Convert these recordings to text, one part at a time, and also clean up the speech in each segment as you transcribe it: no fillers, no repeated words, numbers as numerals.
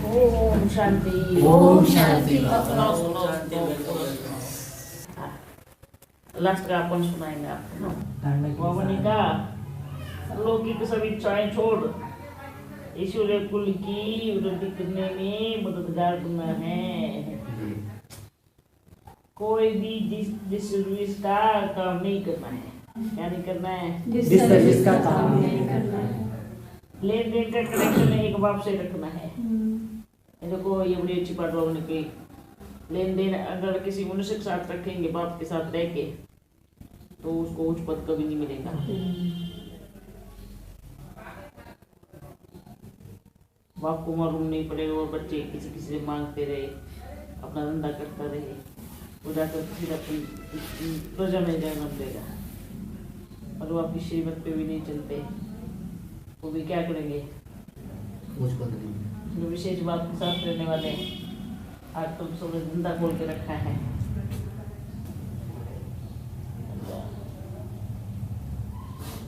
Om Shanti. Om Shanti. Last का अपन सुनाएंगे आपको। ववनिका लौकिक सभी इच्छाएं छोड़ ईश्वरीय कुल की वृद्धि करने में मददगार बनना है। कोई भी जिस सर्विस का काम नहीं करना है। क्या नहीं करना है? जिस सर्विस का काम नहीं करना है। लेन देन का कनेक्शन एक बाप से रखना है। ये देखो, ये बड़ी अच्छी बात होने की। लेन देन अगर किसी मनुष्य के साथ रखेंगे, बाप के साथ रह के, तो उसको उच्च पद कभी नहीं मिलेगा। बाप को मालूम नहीं पड़ेगा और बच्चे किसी किसी से मांगते रहे, अपना धंधा करता रहे, वो जाकर फिर अपनी प्रजा में जन्म देगा। और वो आपकी श्रीमत पे भी नहीं चलते, वो भी क्या करेंगे? जो विशेष बात के साथ रहने वाले आज तुम सब धंधा खोल के रखा है।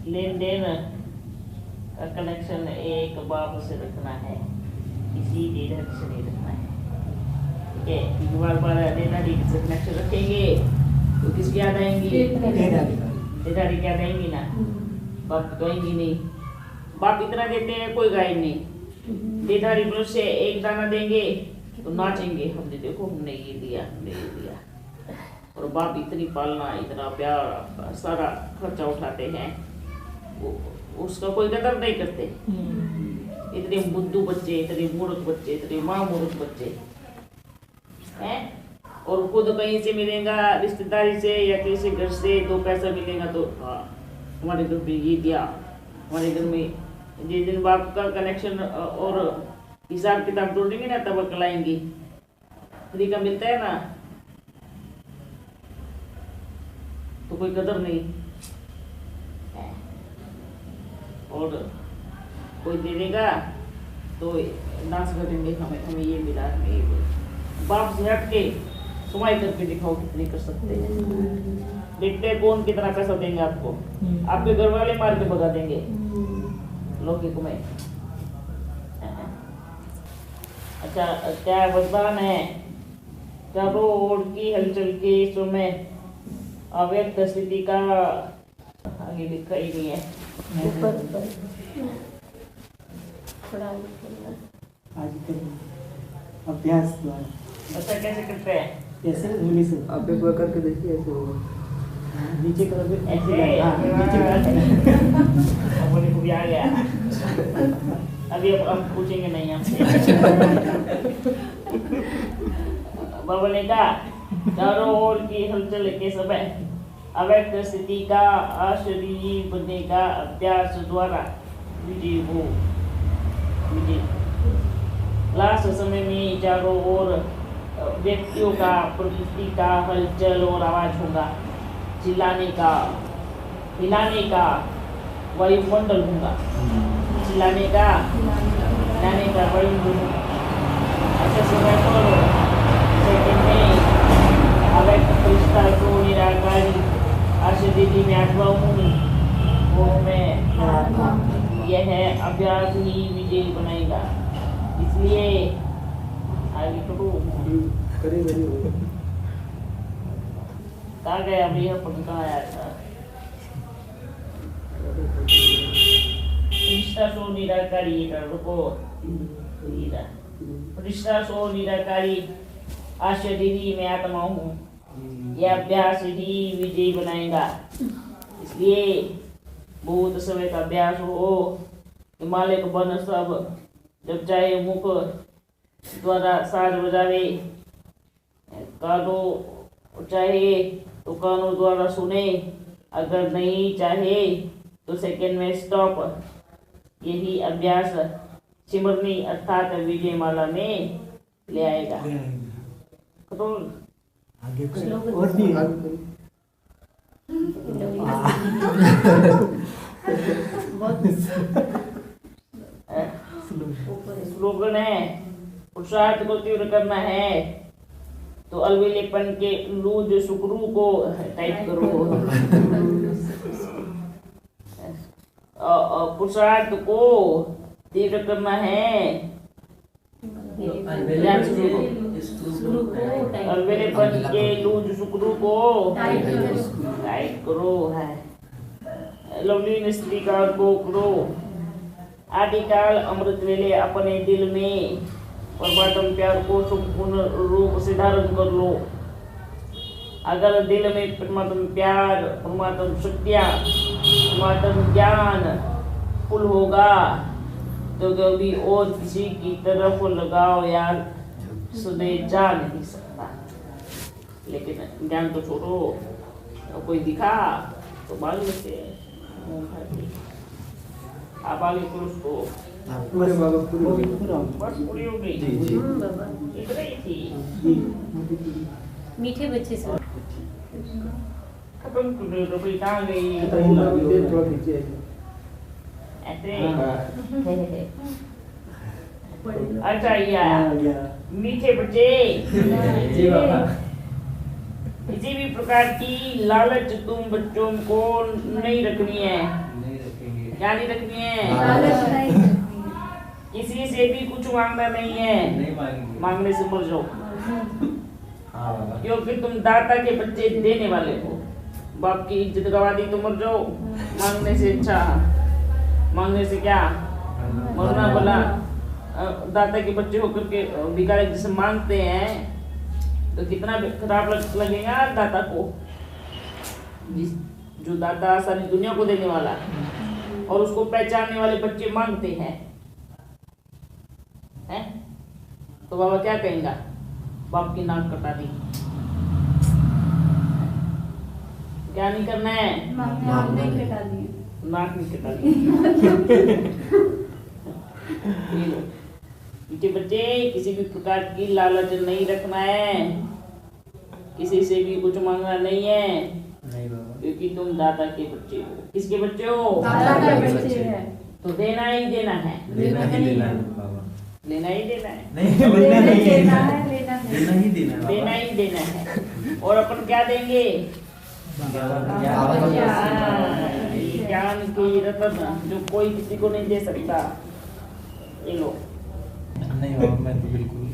लेन देन का कनेक्शन एक बाप से रखना है, किसी ढंग से नहीं रखना है। ठीक है, बार बार से कनेक्शन रखेंगे तो किसकी याद आएंगी? डेढ़ाड़ी की याद आएंगी ना। बाप तो आएंगी नहीं। बाप इतना देते हैं, कोई गाय नहीं। डेढ़ाड़ी मनुष्य एक दाना देंगे तो नाचेंगे, हमने देखो हमने ये दिया, हमने ये दिया। और बाप इतनी पालना, इतना प्यार, सारा खर्चा उठाते हैं, उसका कोई कदर नहीं करते। इतने बुद्धू बच्चे, इतने मूर्ख बच्चे, इतने माँ मूर्ख बच्चे हैं। और खुद कहीं से मिलेगा, रिश्तेदारी से या किसी घर से 2 पैसा मिलेगा तो हाँ हमारे घर में ये दिया, हमारे घर में। जिस दिन बाप का कनेक्शन और हिसाब किताब जोड़ेंगे ना, तब अकलाएंगी। फ्री का मिलता है ना तो कोई कदर नहीं। और कोई दे देगा तो नाच करेंगे, हमें ये मिला, हमें ये मिला। बाप से हट के कमाई करके दिखाओ कितनी कर सकते हैं। देखते हैं कौन कितना पैसा देंगे आपको। आपके घर वाले मार के भगा देंगे लौकिक में। अच्छा, क्या वरदान है? चारों ओर की हलचल के समय अव्यक्त स्थिति का आगे लिखा ही नहीं है। अभ्यास द्वारा। अच्छा, कैसे करते हैं? ऐसे उंगली से आप एक बार करके देखिए, ऐसे होगा। नीचे करोगे ऐसे। बोले को भी आ गया। अभी अब पूछेंगे नहीं आपसे। बाबा ने कहा चारों ओर की हलचल के समय अव्यक्त स्थिति का अशरीरी बनने का अभ्यास द्वारा विजय हो। लास्ट समय में चारों ओर व्यक्तियों का, प्रकृति का हलचल और आवाज होगा। चिल्लाने का, हिलाने का वायुमंडल होगा। चिल्लाने का, हिलाने का वायुमंडल। ऐसे समय पर सेकंड में अव्यक्त फरिश्ता को निराकारी अशरीरी में आत्मा हूँ, वो मैं यह अभ्यास ही विजय बनाएगा। इसलिए आगे करो। कहाँ गया अभी? यह पद कहाँ आया था? फरिश्ता सो निराकारी, रुको, फरिश्ता सो निराकारी अशरीरी में आत्मा हूँ, यह अभ्यास ही विजय बनाएगा। इसलिए बहुत समय का अभ्यास हो। हिमालय को बन सब जब चाहे मुख द्वारा साज बजावे, कानों चाहे तो कानों द्वारा सुने, अगर नहीं चाहे तो सेकंड में स्टॉप। यही अभ्यास सिमरनी अर्थात विजय माला में ले आएगा। आगे और भी स्लोगन है, पुरुषार्थ को तीव्र करना है तो अलविलेपन के लूज सुकरू को टाइप करो। पुरुषार्थ को तीव्र करना है तो ध्यान से सुनो। अवेलेबल के लूज सुकरू को टाइट करो है। लवली स्त्रीकार को करो। आदिकाल अमृत वेले अपने दिल में परमात्म प्यार को संपूर्ण रूप से धारण कर लो। अगर दिल में परमात्म प्यार, परमात्म शक्तियाँ, परमात्म ज्ञान फुल होगा तो कभी और किसी की तरफ लगाओ यार सदैव जा नहीं सकता। लेकिन ज्ञान तो छोड़ो, कोई दिखा तो बाल लेते आप आगे पुरुष को पूरे बाबा पूरे बस पूरी हो गई। जी जी इतना ही थी। मीठे बच्चे से खत्म कर दो तो कोई कहाँ गई थोड़ा खींचे ऐसे। हाँ। अच्छा ये हाँ, आया। या। मीठे बच्चे जी बाबा किसी भी प्रकार की लालच तुम बच्चों को नहीं रखनी है। नहीं रखेंगे क्या नहीं रखनी है? लालच नहीं। किसी से भी कुछ मांगना नहीं है। नहीं मांगेंगे मांगने से मर जाओ, हाँ बाबा क्योंकि तुम दाता के बच्चे देने वाले हो। बाप की इज्जत गवा दी तो मर जाओ। मांगने से अच्छा, मांगने से क्या मरना भला। दाता के बच्चे होकर के भिखारी जैसे मांगते हैं तो कितना खराब लगेगा दाता को। जो दाता सारी दुनिया को देने वाला और उसको पहचानने वाले बच्चे मांगते हैं तो बाबा क्या कहेगा? बाप की नाक कटा दी। क्या नहीं करना है? नाक नहीं कटा दी। मीठे बच्चे किसी भी प्रकार की लालच नहीं रखना है, किसी से भी कुछ मांगना नहीं है, नहीं बाबा क्योंकि तुम दाता के बच्चे हो। किसके बच्चे हो? दाता के बच्चे हैं। तो देना ही देना है। लेना ही लेना है बाबा लेना ही देना है। नहीं लेना ही देना है। है, लेना है। लेना ही देना है देना बाबा ही देना है। और अपन क्या देंगे? ज्ञान की रत्न जो कोई किसी को नहीं दे सकता। ये लो। नहीं बाबा मैं तो बिल्कुल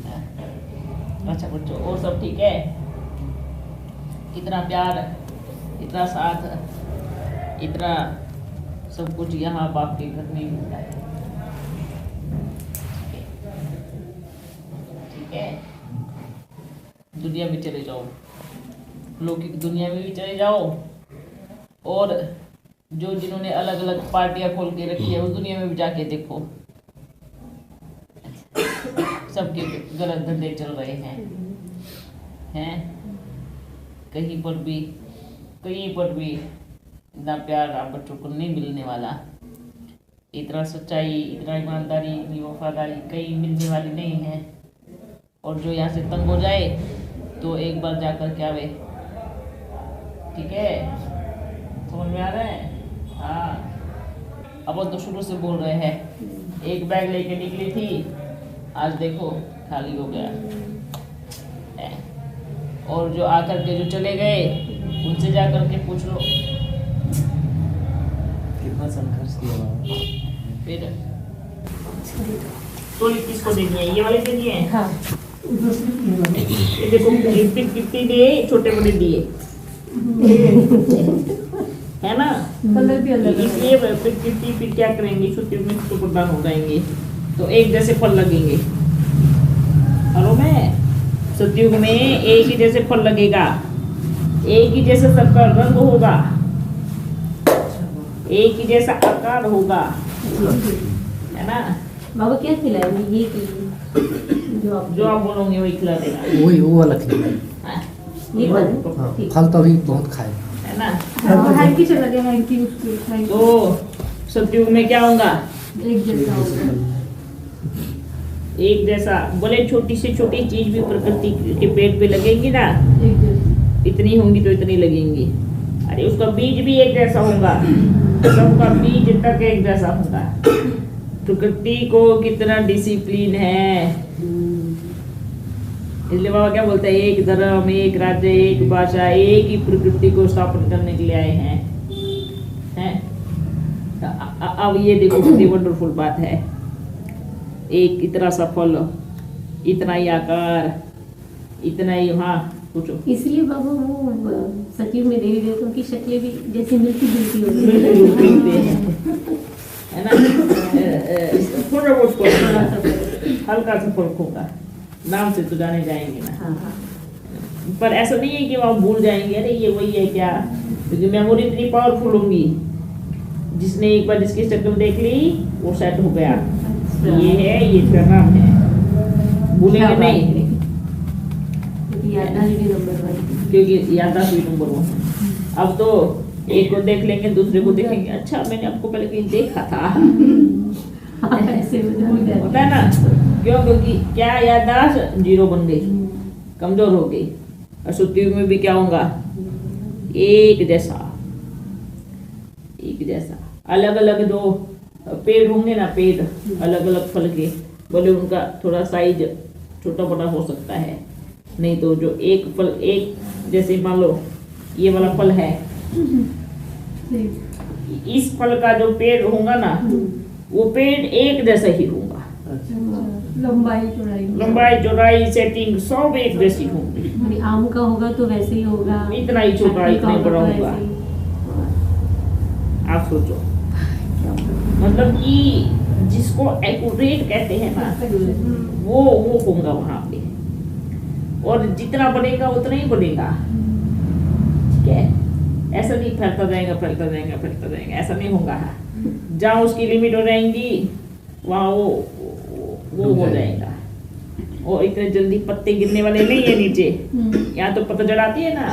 अच्छा बच्चों, और सब ठीक है? इतना प्यार, इतना साथ, इतना सब कुछ यहाँ बाप के घर में मिलता है। ठीक है? दुनिया में चले जाओ, लौकिक दुनिया में भी चले जाओ, और जो जिन्होंने अलग अलग पार्टियां खोल के रखी है उस दुनिया में भी जाके देखो। सबके गलत धंधे चल रहे हैं। कहीं पर भी इतना प्यार आप बच्चों को नहीं मिलने वाला। इतना सच्चाई, इतना ईमानदारी, इतनी वफादारी कहीं मिलने वाली नहीं है। और जो यहाँ से तंग हो जाए तो एक बार जाकर के आवे। ठीक है? समझ में आ रहा है? हाँ। अब तो शुरू से बोल रहे हैं। एक बैग लेके निकली थी, आज देखो खाली हो गया है। और जो आकर के जो चले गए उनसे जाकर के पूछ लो। कितना संघर्ष किया बाबा फिर टोली किसको देनी है? ये वाले देनी है? हाँ। ये देखो कितनी दिए, छोटे बड़े दिए है ना? कलर भी अलग इसलिए फिर क्या करेंगे? छुट्टी में तो प्रदान हो जाएंगे तो एक जैसे फल लगेंगे। हेलो में सतयुग में एक ही जैसे फल लगेगा, एक ही जैसा सबका रंग होगा, एक ही जैसा आकार होगा, है ना? बाबा क्या खिलाएंगे? ये जो आप बोलोगे वही खिला देगा। वही वो वाला खिलाए। हाँ, ये हाँ, फल तो अभी बहुत खाए। है ना? हैंकी चला हैंकी उसकी तो सतयुग में क्या होगा? एक जैसा होगा। एक जैसा। बोले छोटी से छोटी चीज भी प्रकृति के पेट पे लगेगी ना, एक जैसा। इतनी होंगी तो इतनी लगेंगी। अरे उसका बीज भी एक जैसा होगा, सबका बीज तक एक जैसा होगा। प्रकृति को कितना डिसिप्लिन है। इसलिए बाबा क्या बोलते हैं? एक धर्म, एक राज्य, एक भाषा, एक ही प्रकृति को स्थापन करने के लिए आए हैं। अब ये देखो कितनी वंडरफुल बात है। एक इतना सा फल इतना ही आकार, इतना ही, हाँ पूछो। इसलिए बाबा वो सचिव में देवी देवताओं की शक्लें भी जैसे मिलती जुलती होती मिलते हैं, है ना। थोड़ा बहुत फर्क होगा, हल्का सा फर्क होगा, नाम से तो जाने जाएंगे ना। हाँ। पर ऐसा नहीं है कि वो आप भूल जाएंगे, अरे ये वही है क्या, क्योंकि मेमोरी इतनी पावरफुल होंगी, जिसने एक बार जिसकी शक्ल देख ली वो सेट हो गया, ये है, ये इसका नाम है, भूलेंगे नहीं, याददाश्त भी नंबर 1, क्योंकि याददाश्त भी नंबर 1। अब तो एक को देख लेंगे, दूसरे को देखेंगे, अच्छा मैंने आपको पहले कहीं देखा था, ऐसे भूल जाते होता है ना। क्यों? क्योंकि क्या याददाश्त 0 बन गई, कमजोर हो गई। और सुत्ती में भी क्या होगा, एक जैसा, एक जैसा। अलग अलग जो पेड़ होंगे ना, पेड़ अलग अलग फल के, बोले उनका थोड़ा साइज छोटा बड़ा हो सकता है, नहीं तो जो एक फल एक जैसे, मान लो ये वाला फल है, इस फल का जो पेड़ होगा ना, वो पेड़ एक जैसा ही होगा, लंबाई चौड़ाई सेटिंग सब एक जैसी होंगी। आम का होगा तो वैसे ही होगा, इतना ही छोटा, इतना ही बड़ा तो होगा। वैसे ही। आप सोचो, मतलब कि जिसको एक्यूरेट कहते हैं ना, वो होगा वहां पे, और जितना बढ़ेगा उतना ही बढ़ेगा, ठीक है। ऐसा नहीं फैलता जाएगा फैलता जाएगा फैलता जाएगा, ऐसा नहीं होगा। जहाँ उसकी लिमिट हो जाएंगी वहाँ वो हो जाएगा। और इतने जल्दी पत्ते गिरने वाले नहीं है नीचे, यहाँ तो पतझड़ आती है ना,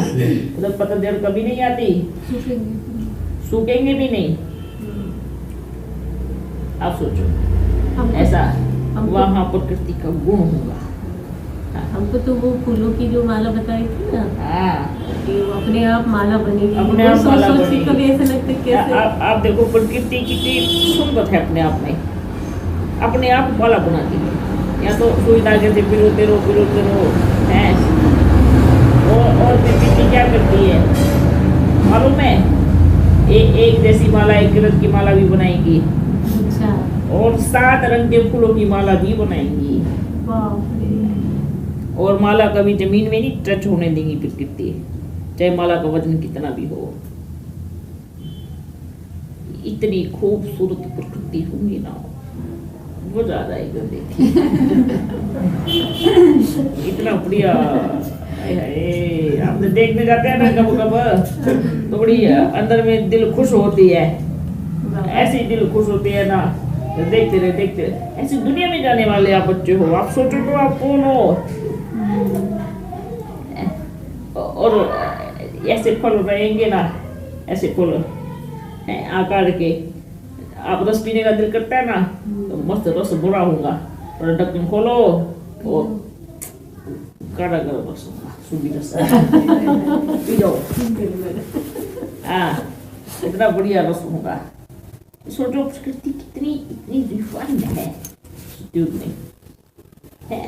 उधर पतझड़ कभी नहीं आती, सूखेंगे भी नहीं। आप सोचो, ऐसा वहाँ प्रकृति का गुण होगा। हमको तो वो फूलों की जो माला बताई थी ना, कि वो अपने आप माला बनेगी, अपने आप माला सोच के बनेगी। कभी ऐसा लगता है कैसे। आप देखो प्रकृति कितनी सुंदर है अपने आप में, अपने आप माला बनाती है। या तो सुई धागे से पिरोते रहो है। और प्रकृति क्या करती है मालूम है, एक जैसी माला, एक रंग की माला भी बनाएगी, अच्छा, और 7 रंग के फूलों की माला भी बनाएंगी। बाप रे। और माला कभी जमीन में नहीं टच होने देंगी प्रकृति, चाहे माला का वजन कितना भी हो। इतनी खूबसूरत प्रकृति होंगी ना, वो ज्यादा एकदम देखिए इतना बढ़िया। आप देखने जाते हैं ना कब कब, तो बड़ी अंदर में दिल खुश होती है, ऐसी दिल खुश होती है ना, देखते रहे। ऐसी दुनिया में जाने वाले आप बच्चे हो, आप सोचो तो आप कौन हो। और ऐसे फल रहेंगे ना, ऐसे फल आकार के, आप रस पीने का दिल करता है ना, तो मस्त रस बुरा होगा, और ढक्कन खोलो और काढ़ा गरम रस होगा, सूखी रस पी जाओ। इतना बढ़िया रस होगा। सोचो प्रकृति कितनी इतनी रिफाइंड है में है,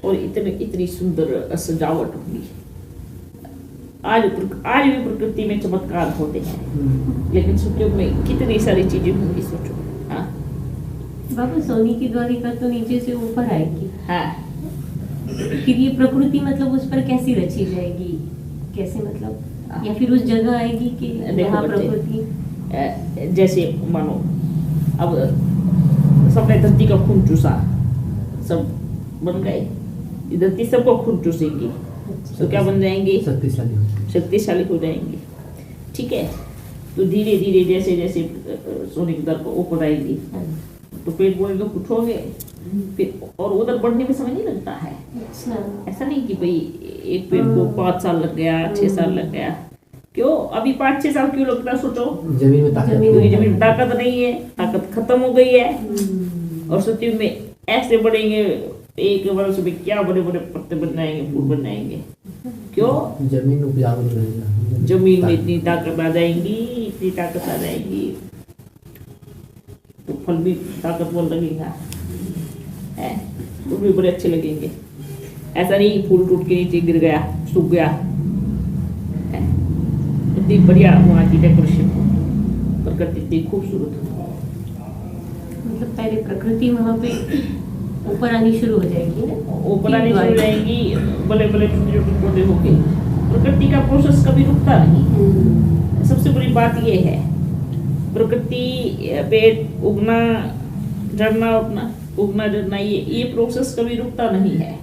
और इतनी सुंदर सजावट होगी। आज भी प्रकृति में चमत्कार होते हैं, लेकिन सतयुग में कितनी सारी चीजें होंगी, सोचो। हाँ बाबा, सोनी की द्वारिका तो नीचे से ऊपर आएगी, हाँ, फिर ये प्रकृति मतलब उस पर कैसी रची जाएगी, कैसे मतलब, या फिर उस जगह आएगी कि देखो जहाँ बच्चे, प्रकृति, जैसे मानो अब सबने धरती का खून चूसा, सब बन गए, धरती सबको खून चूसेगी, तो क्या बन जाएंगे, शक्तिशाली हो जाएंगे। ठीक है, तो धीरे धीरे जैसे जैसे सोने की दर को ऊपर आएगी, तो पेड़ बोलेगा उठोगे, फिर और उधर बढ़ने में समय नहीं लगता है। अच्छा, ऐसा नहीं कि भाई एक पेड़ को 5 साल लग गया, 6 साल लग गया। क्यों अभी 5-6 साल क्यों लगता है, सोचो। जमीन में ताकत क्योंकि जमीन में ताकत नहीं है, ताकत खत्म हो गई है। और सतयुग में ऐसे बढ़ेंगे, एक वर्ष में क्या बड़े बड़े पत्ते बन जाएंगे, फूल बन जाएंगे। क्यों, जमीन उपजाऊ रहेगा, जमीन में इतनी ताकत आ जाएंगी, इतनी ताकत आ जाएंगी, तो फल भी ताकतवर लगेगा, है फूल भी बड़े अच्छे लगेंगे। ऐसा नहीं फूल टूट के नीचे गिर गया, सूख गया, है इतनी बढ़िया वहाँ की डेकोरेशन, प्रकृति इतनी खूबसूरत। मतलब पहले प्रकृति वहाँ पे ऊपर आनी शुरू हो जाएगी ना, ऊपर आने शुरू हो जाएंगी, बड़े बड़े छोटे छोटे पौधे होंगे। प्रकृति का प्रोसेस कभी रुकता नहीं। सबसे बड़ी बात ये है, प्रकृति पेड़ उगना झड़ना उगना झड़ना ये प्रोसेस कभी रुकता नहीं है।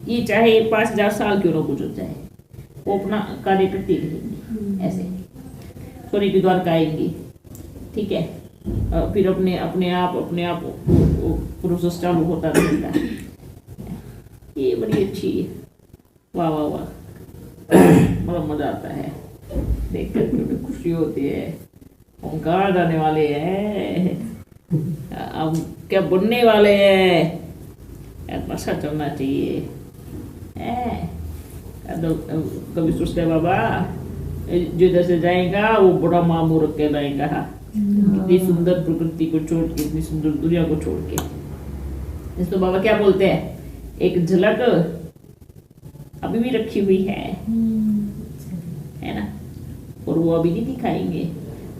ये चाहे 5000 साल क्यों ना गुजर जाए, वो अपना कार्य करती रहेंगी। ऐसे सोने की द्वारका आएंगी, ठीक है, फिर अपने आप प्रोसेस चालू होता रहेगा। ये बड़ी अच्छी, वाह वाह वाह, बड़ा मजा आता है देख कर, खुशी होती है। ओंकार जाने वाले हैं, अब क्या बनने वाले हैं, ऐसा चलना चाहिए। कभी सोचते बाबा जो इधर से जाएगा वो बड़ा मामू रख के लाएगा, इतनी सुंदर प्रकृति को छोड़ के, इतनी सुंदर दुनिया को छोड़ के। इस तो बाबा क्या बोलते हैं, एक झलक अभी भी रखी हुई है ना, और वो अभी नहीं दिखाएंगे।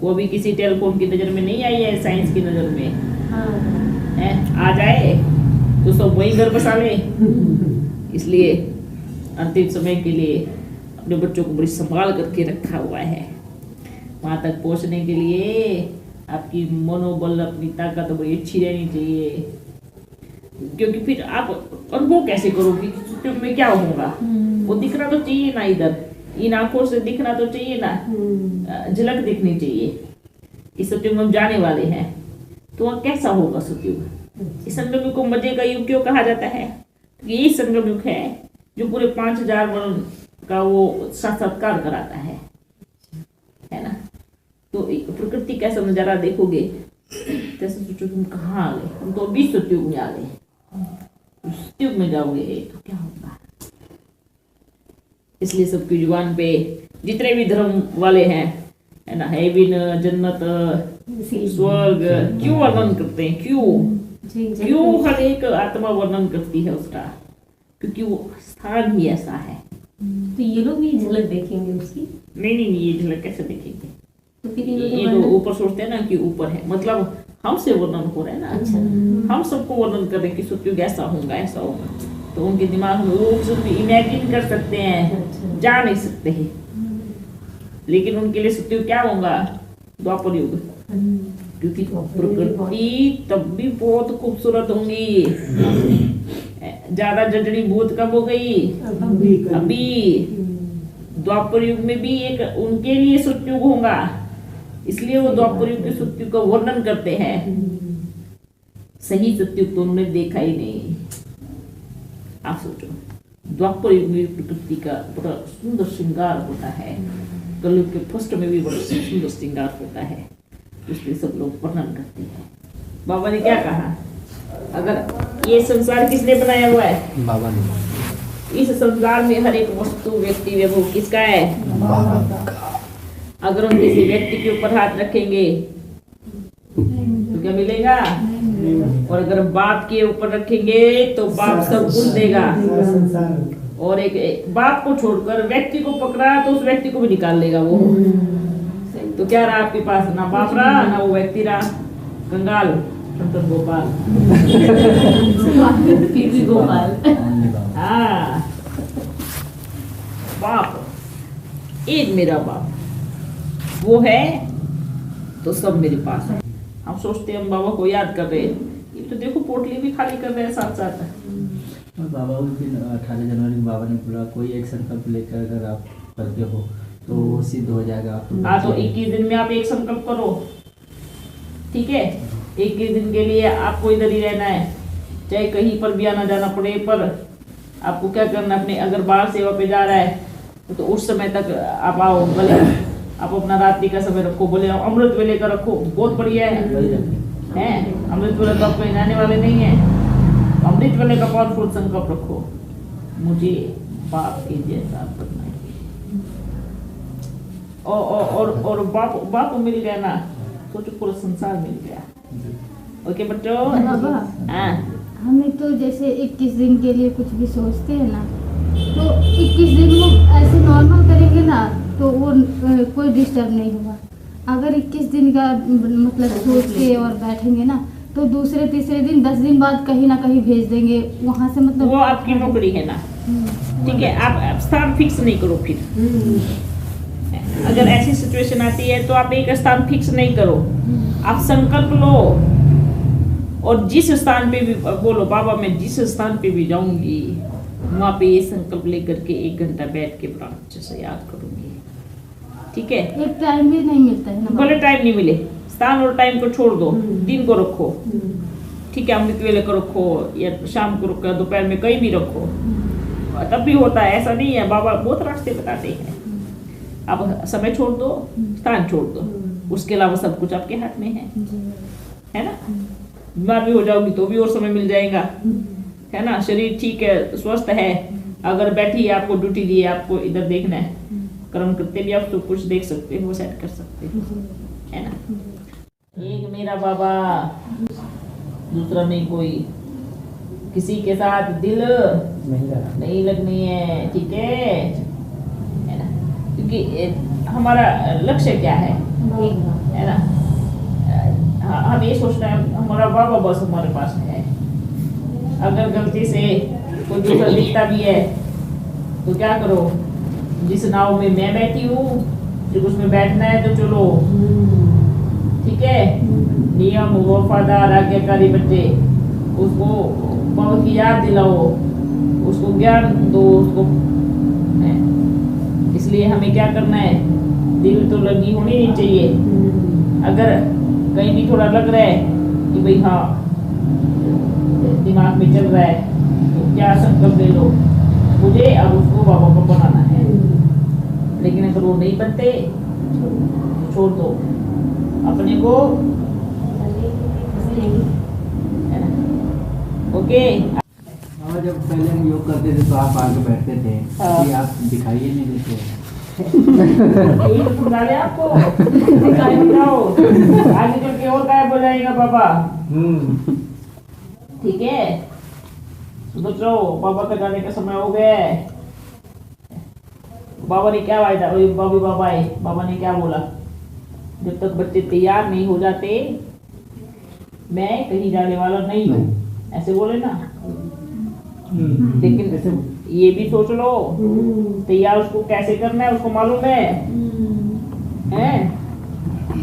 वो अभी किसी टेलीफोन की नजर में नहीं आई है, साइंस की नजर में है। आ जाए तो सब वही घर बसा ले। इसलिए अंतिम समय के लिए अपने बच्चों को बड़ी संभाल करके रखा हुआ है। वहां तक पहुंचने के लिए आपकी मनोबल, अपनी ताकत तो बड़ी अच्छी रहनी चाहिए, क्योंकि फिर आप अनुभव कैसे करोगे कि में क्या होगा। वो दिखना तो चाहिए ना, इधर इन आंखों से दिखना तो चाहिए ना, झलक दिखनी चाहिए। इस सत्युग में हम जाने वाले हैं, तो वह कैसा होगा सत्युग। इस संगम युग को मजे का युग क्यों कहा जाता है, यही संगम युग है जो पूरे 5000 वर्ण का वो साक्षात्कार कराता है ना। तो प्रकृति कैसा नजारा देखोगे, जैसे सोचो तुम कहाँ आ गए, हम तो अभी सत्युग में आ गए। सत्युग में जाओगे तो क्या होगा। इसलिए सबकी जुबान पे जितने भी धर्म वाले हैं, है ना, हेवन, जन्नत, स्वर्ग, क्यों वर्णन करते हैं, क्यों हर एक आत्मा वर्णन करती है उसका, क्योंकि वो स्थान ही ऐसा है। तो ये लोग भी झलक देखेंगे उसकी? नहीं, ये झलक कैसे देखेंगे। तो फिर ये तो ऊपर सोचते हैं ना कि ऊपर है, मतलब हमसे वर्णन हो रहा है ना। अच्छा, हम सबको वर्णन कर रहे हैं कि सत्युग ऐसा होगा ऐसा होगा, तो उनके दिमाग में वो सब इमेजिन कर सकते हैं, जा नहीं सकते हैं। लेकिन उनके लिए सत्युग क्या होगा, द्वापर युग, क्योंकि प्रकृति तब भी बहुत खूबसूरत होंगी। ज्यादा जजड़ी भूत कब हो गई, अभी। द्वापर युग में भी एक उनके लिए सत्युग होगा, इसलिए वो द्वापर युग के सत्युग का वर्णन करते हैं। सही सत्युग तो उन्होंने देखा ही नहीं। आप सोचो, द्वापर युग में प्रकृति का बड़ा सुंदर श्रृंगार होता है, कलयुग के फर्स्ट में भी बड़ा सुंदर श्रृंगार होता है, इसलिए सब लोग वर्णन करते हैं। बाबा ने क्या कहा, अगर ये संसार किसने बनाया हुआ है, बाबा ने। इस संसार में हर एक वस्तु, व्यक्ति, वैभव किसका है, अगर हम किसी व्यक्ति के ऊपर हाथ रखेंगे तो क्या मिलेगा, और अगर बाप के ऊपर रखेंगे तो बाप सब कुछ देगा। और एक बाप को छोड़कर व्यक्ति को पकड़ा तो उस व्यक्ति को भी निकाल लेगा वो। तो क्या रहा आपके पास, ना बाप रहा ना वो व्यक्ति रहा, कंगाल, संतन गोपाल। फिर भी गोपाल। हाँ, बाप, एक मेरा बाप वो है तो सब मेरे पास है। हम सोचते हैं हम बाबा को याद कर रहे हैं, ये तो देखो पोटली भी खाली कर रहे हैं साथ साथ। और बाबा उस दिन 18 जनवरी में बाबा ने बोला कोई एक संकल्प लेकर अगर आप करते हो तो वो सिद्ध हो जाएगा। हाँ, तो 21 दिन में आप एक संकल्प करो, ठीक है। 21 दिन के लिए आपको इधर ही रहना है, चाहे कहीं पर भी आना जाना पड़े, पर आपको क्या करना, अपने अगर बाहर सेवा पे जा रहा है तो उस समय तक आप आओ। भले आप अपना रात्रि का समय रखो, बोले अमृत वेले का रखो, बहुत बढ़िया है। अमृत वेले तो आपको हिलाने वाले नहीं है, अमृत वेले का पावरफुल संकल्प रखो, मुझे बाप के जैसा बनना है। और बाप मिल गया ना, सोचो पूरा संसार मिल गया। ओके बच्चों। हाँ, हमें तो जैसे 21 दिन के लिए कुछ भी सोचते हैं ना, तो 21 दिन वो ऐसे नॉर्मल करेंगे ना तो वो कोई डिस्टर्ब नहीं होगा। अगर 21 दिन का मतलब सोच के और बैठेंगे ना तो दूसरे तीसरे दिन 10 दिन बाद कहीं ना कहीं भेज देंगे वहाँ से, मतलब वो आपकी नौकरी है ना, ठीक है। आप स्थान फिक्स नहीं करो फिर। अगर ऐसी सिचुएशन आती है तो आप एक स्थान फिक्स नहीं करो, आप संकल्प लो और जिस स्थान पे भी बोलो बाबा मैं जिस स्थान पे भी जाऊंगी वहाँ पे ये संकल्प लेकर के 1 घंटा बैठ के प्राण अच्छे से याद करूंगी, ठीक है। एक टाइम भी नहीं मिलता है ना भले टाइम नहीं मिले, स्थान और टाइम को छोड़ दो, दिन को रखो, ठीक है। अमृत वेले को रखो या शाम को रखो, दोपहर में कहीं भी रखो, तब भी होता है। ऐसा नहीं है, बाबा बहुत रास्ते बताते हैं। आप समय छोड़ दो, स्थान छोड़ दो, उसके अलावा सब कुछ आपके हाथ में है ना। बीमार भी हो जाओगी तो भी और समय मिल जाएगा, है ना। शरीर ठीक है, स्वस्थ है, अगर बैठी है, आपको ड्यूटी दी है, आपको इधर देखना है, कर्म करते भी आप सब कुछ देख सकते हो, सेट कर सकते हो, है ना। एक मेरा बाबा, दूसरा नहीं कोई, किसी के साथ दिल नहीं लगनी है, ठीक है ना। क्योंकि हमारा लक्ष्य क्या है ना। हम ये सोचना है हमारा बाबा बस हमारे पास है। अगर गलती से कोई दूसरा दिखता भी है तो क्या करो, जिस नाव में मैं बैठी हूँ जब उसमें बैठना है तो चलो, ठीक है। नियम वफादार आज्ञाकारी बच्चे, उसको बाबा की याद दिलाओ, उसको ज्ञान दो, उसको इसलिए हमें क्या करना है, दिल तो लगी होनी नहीं चाहिए। अगर कहीं भी थोड़ा लग रहा है कि भाई हाँ दिमाग में चल रहा है, तो क्या संकल्प ले लो, मुझे अब उसको बाबा को बनाना है। लेकिन अगर वो नहीं बनते छोड़ दो अपने को, ओके। जब पहले हम योग करते थे तो आप आगे बैठते थे, अभी आप दिखाई ही नहीं देते। यही तो सुना ले आपको, दिखाई नहीं दो, आगे चल के और गायब हो जाएगा बाबा, ठीक है। सुधर जाओ, बाबा का जाने का समय हो गया है। बाबा ने क्या वायदा, बाबा आए, बाबा ने क्या बोला, जब तक बच्चे तैयार नहीं हो जाते मैं कहीं जाने वाला नहीं हूँ, ऐसे बोले ना। लेकिन ये भी सोच लो तैयार उसको कैसे करना है, उसको मालूम है,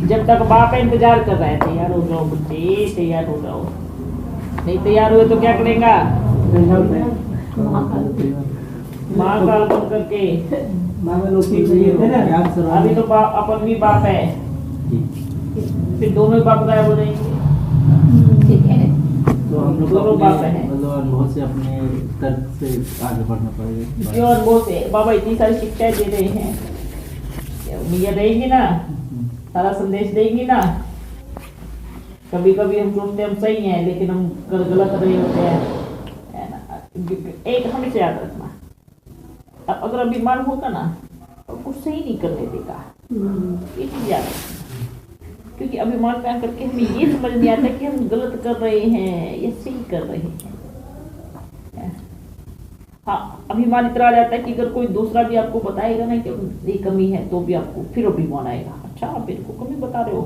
जब तक बाप इंतजार कर रहा है तैयार हो जाओ बच्चे, तैयार हो जाओ। नहीं तैयार हुए तो क्या करेगा, महाकाल बन करके। अभी तो अपन भी बाप है, फिर दोनों बाप गायब हो जाएंगे, ठीक है। तो हम लोग दोनों बाप है, मतलब अनुभव से अपने तर्क से आगे बढ़ना पड़ेगा। क्यों अनुभव से, बाबा इतनी सारी शिक्षाएं दे रहे हैं, मियाँ देंगे ना, सारा संदेश देंगे ना। कभी कभी हम सोचते हैं हम सही हैं, लेकिन हम गलत रहे होते हैं, है ना। एक हमेशा याद रखना, अब अगर अभिमान होगा ना तो कुछ सही नहीं करने देगा, ये चीज याद रखना। क्योंकि अभिमान में आकर के हमें ये समझ नहीं आता कि हम गलत कर रहे हैं या सही कर रहे हैं। हाँ, अभिमान इतना आ जाता है कि अगर कोई दूसरा भी आपको बताएगा ना कि ये कमी है तो भी आपको फिर अभिमान आएगा, अच्छा आप इनको कमी बता रहे हो।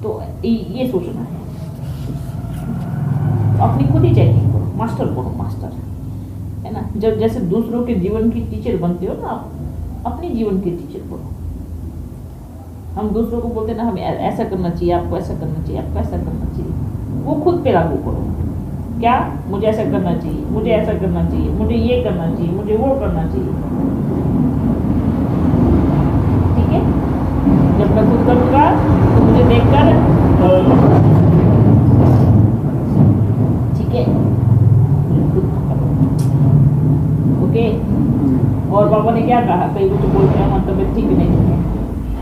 तो ये सोचना है, अपनी खुद ही चेकिंग करो, मास्टर बनो, मास्टर, है ना। जब जैसे दूसरों के जीवन की टीचर बनते हो ना, आप अपने जीवन के टीचर बनो। हम दूसरों को बोलते ना हमें ऐसा करना चाहिए, आपको ऐसा करना चाहिए, आपको ऐसा करना चाहिए, वो खुद पे लागू करो। क्या, मुझे ऐसा करना चाहिए, मुझे ऐसा करना चाहिए, मुझे ये करना चाहिए, मुझे वो करना चाहिए, ठीक है। जब मैं खुद करूँगा तो मुझे देखकर, ठीक है, ओके। और बाबा ने क्या कहा, कई कुछ बोलते हैं हम तबियत ठीक नहीं है,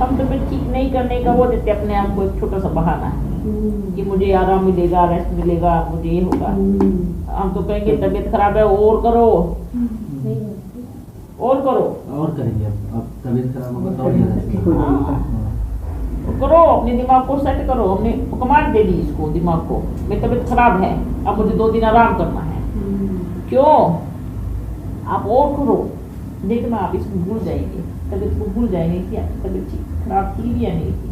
हम तबियत ठीक नहीं करने का वो देते अपने आप को एक छोटा सा बहाना है कि मुझे आराम मिलेगा, रेस्ट मिलेगा, मुझे ये होगा। हम तो कहेंगे तबीयत खराब है और करो, और करो, और करेंगे। अब तबीयत खराब होगा तो और ज्यादा करो, अपने दिमाग को सेट करो। हमने कमांड दे दी इसको दिमाग को, मेरी तबीयत खराब है, अब मुझे 2 दिन आराम करना है। क्यों, आप और करो, देखना आप इसको भूल जाएंगे, तबीयत को भूल जाएंगे कि आपकी तबीयत खराब थी भी या नहीं थी।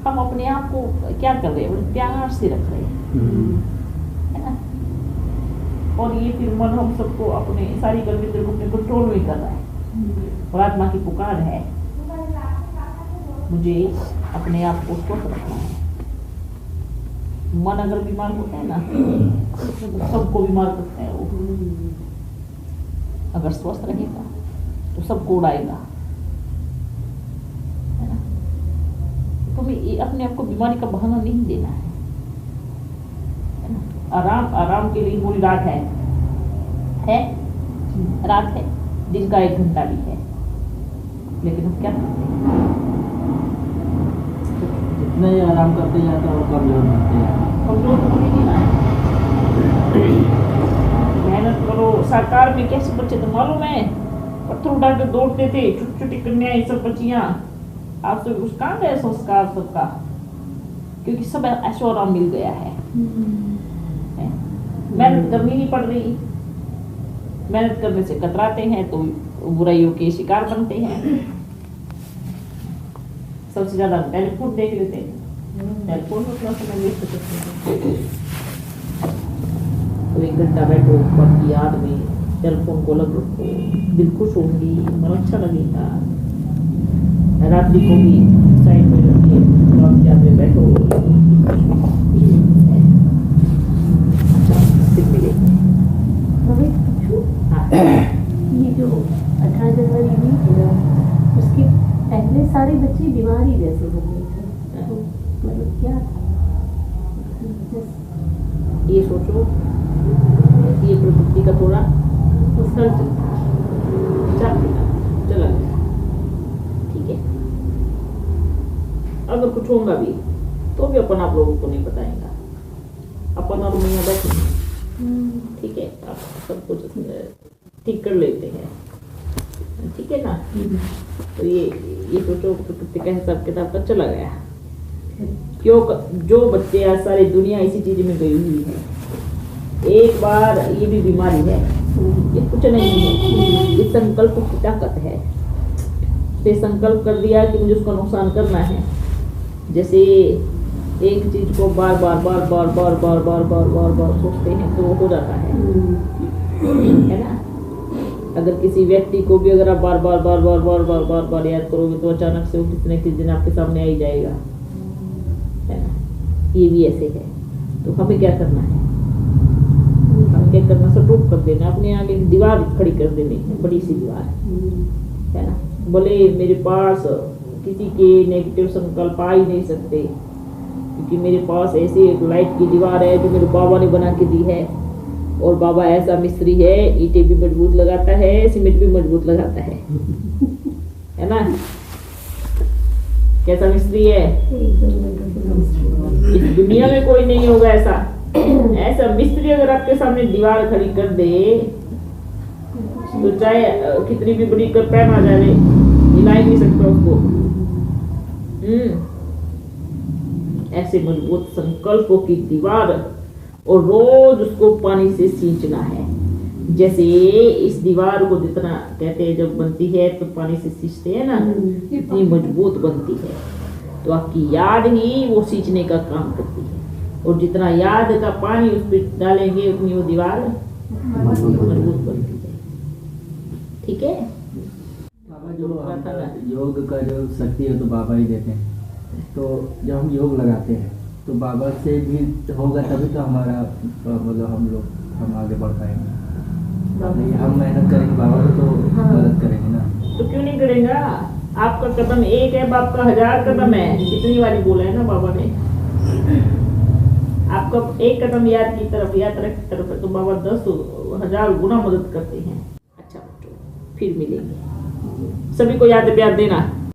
हम अपने आप को क्या कर रहे हैं, बड़े प्यार से रख रहे हैं, है ना। और ये फिर मन हम सबको अपने सारी गर्मी को अपने कंट्रोल में कर रहा है। और आत्मा की पुकार है, मुझे अपने आप को स्वस्थ रखना है। मन अगर बीमार होता है ना तो सबको बीमार करता है वो। अगर स्वस्थ रहेगा तो सबको उड़ाएगा, है ना। तुम्हें अपने आप को बीमारी का बहाना नहीं देना है ना। आराम के लिए पूरी रात है रात है, दिन का 1 घंटा भी है, लेकिन हम क्या करते हैं, जितना ही आराम करते जाते हैं और कमजोर होते हैं। कमजोर तो नहीं देना है। मेहनत करो। सरकार में कैसे बच्चे तो मालूम है, पत्थर उठा के दौड़ते थे, छोटी छोटी कन्याएं, सब बच्चियां। आप सब उस कहाँ गए संस्कार सबका, क्योंकि सब ऐशो आराम मिल गया है। मेहनत करनी नहीं पड़ रही। मेहनत करने से कतराते हैं तो बुराइयों के शिकार बनते हैं। सबसे ज्यादा टेलीफोन देख लेते हैं, टेलीफोन में अपना समय वेस्ट करते हैं। तो 1 घंटा बैठो बाकी याद में, टेलीफोन को लग रखो, दिल खुश होंगी, मन अच्छा लगेगा। रात्रि को भी साइड में रखिए, तो याद में बैठो, फिर मिलेंगे। ये जो 18 जनवरी हुई थी ना, उसके पहले सारे बच्चे बीमार ही जैसे हो गए थे, तो मतलब क्या था? ये सोचो, ये प्रकृति का थोड़ा उसका चला गया, ठीक है। अगर कुछ होगा भी तो भी अपन आप लोगों को नहीं बताएगा, अपन और मैया बैठेंगे, ठीक है। आप सब कुछ ठीक कर लेते हैं, ठीक है ना। तो ये सोचो प्रकृति का हिसाब किताब का चला गया। क्यों जो बच्चे आज सारी दुनिया इसी चीज में गई हुई है, एक बार ये भी बीमारी है, ये कुछ नहीं है, ये संकल्प की ताकत है। तो संकल्प कर दिया कि मुझे उसका नुकसान करना है। जैसे एक चीज को बार बार बार बार बार बार बार बार बार बार सोचते हैं तो वो हो जाता है ना। अगर किसी व्यक्ति को भी अगर आप बार बार बार बार बार बार बार बार याद करोगे तो अचानक से वो किसी न किसी दिन आपके सामने आ ही जाएगा, है ना। ये भी ऐसे है। तो हमें क्या करना है, हमें क्या करना, सटोक कर देना, अपने आगे दीवार खड़ी कर देनी है, बड़ी सी दीवार, है ना। बोले मेरे पास किसी के नेगेटिव संकल्प आ ही नहीं सकते, क्योंकि मेरे पास ऐसी एक लाइट की दीवार है जो मेरे बाबा ने बना के दी है। और बाबा ऐसा मिस्त्री है, ईंटें भी मजबूत लगाता है, सीमेंट भी मजबूत लगाता है ना। कैसा मिस्त्री है, इस दुनिया में कोई नहीं होगा ऐसा। ऐसा मिस्त्री अगर आपके सामने दीवार खड़ी कर दे तो चाहे कितनी भी बड़ी पैन आ जाए, हिला ही नहीं सकता उसको। ऐसे मजबूत संकल्पों की दीवार, और रोज उसको पानी से सींचना है। जैसे इस दीवार को जितना कहते हैं जब बनती है तो पानी से सींचते हैं ना, इतनी मजबूत बनती है। तो आपकी याद ही वो सींचने का काम करती है, और जितना याद का पानी उस पर डालेंगे उतनी वो दीवार मजबूत बनती है, ठीक है। बाबा जो योग का जो शक्ति है तो बाबा ही देते हैं। तो जब हम योग लगाते हैं तो बाबा से भी होगा तभी तो हमारा मतलब हम आगे बढ़ पाएंगे। हम मेहनत करेंगे, बाबा को तो मदद करेंगे ना। तो क्यों नहीं करेगा। आपका कदम एक है, बाप का 1000 कदम है, कितनी बारी बोला है ना बाबा ने। आपका एक कदम याद की तरफ, यात्रा की तरफ है, तो बाबा 10,000 गुना मदद करते हैं। अच्छा बच्चों, फिर मिलेंगे। सभी को याद प्यार देना।